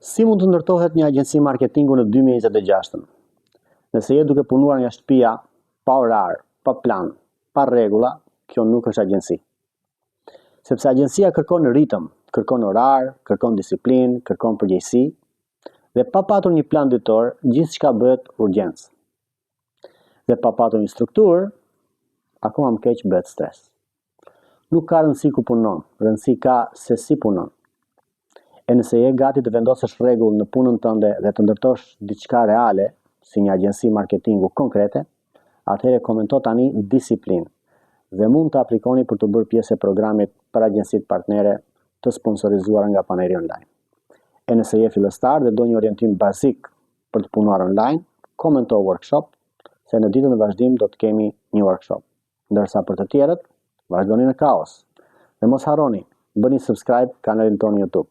Si mund të ndërtohet një agjenci marketingu në 2026? Nëse je duke punuar nga shtëpia, pa orar, pa plan, pa rregulla, kjo nuk është agjenci. Sepse agjencia kërkon ritëm, kërkon orar, kërkon disiplinë, kërkon përgjegjësi, dhe pa patur një plan ditor, gjithçka bëhet urgjencë. Dhe pa patur një strukturë, akoma më keq bëhet stres. Nuk ka rëndësi ku punon, rëndësi ka se si punon. E nëse je gati të vendosësh rregull në punën tënde dhe të ndërtosh diçka reale, si një agjenci marketingu konkrete, atëherë komento tani disiplinë dhe mund të aplikoni për të bërë pjesë e programit për agjencitë partnere të sponsorizuar nga Paneri Online. E nëse je fillestar dhe do një orientim bazik për të punuar online, komento workshop, se në ditën e vazhdim do të kemi një workshop. Ndërsa për të tjerët, vazhdoni në kaos. Dhe mos harroni, bëni subscribe kanalin tonë YouTube.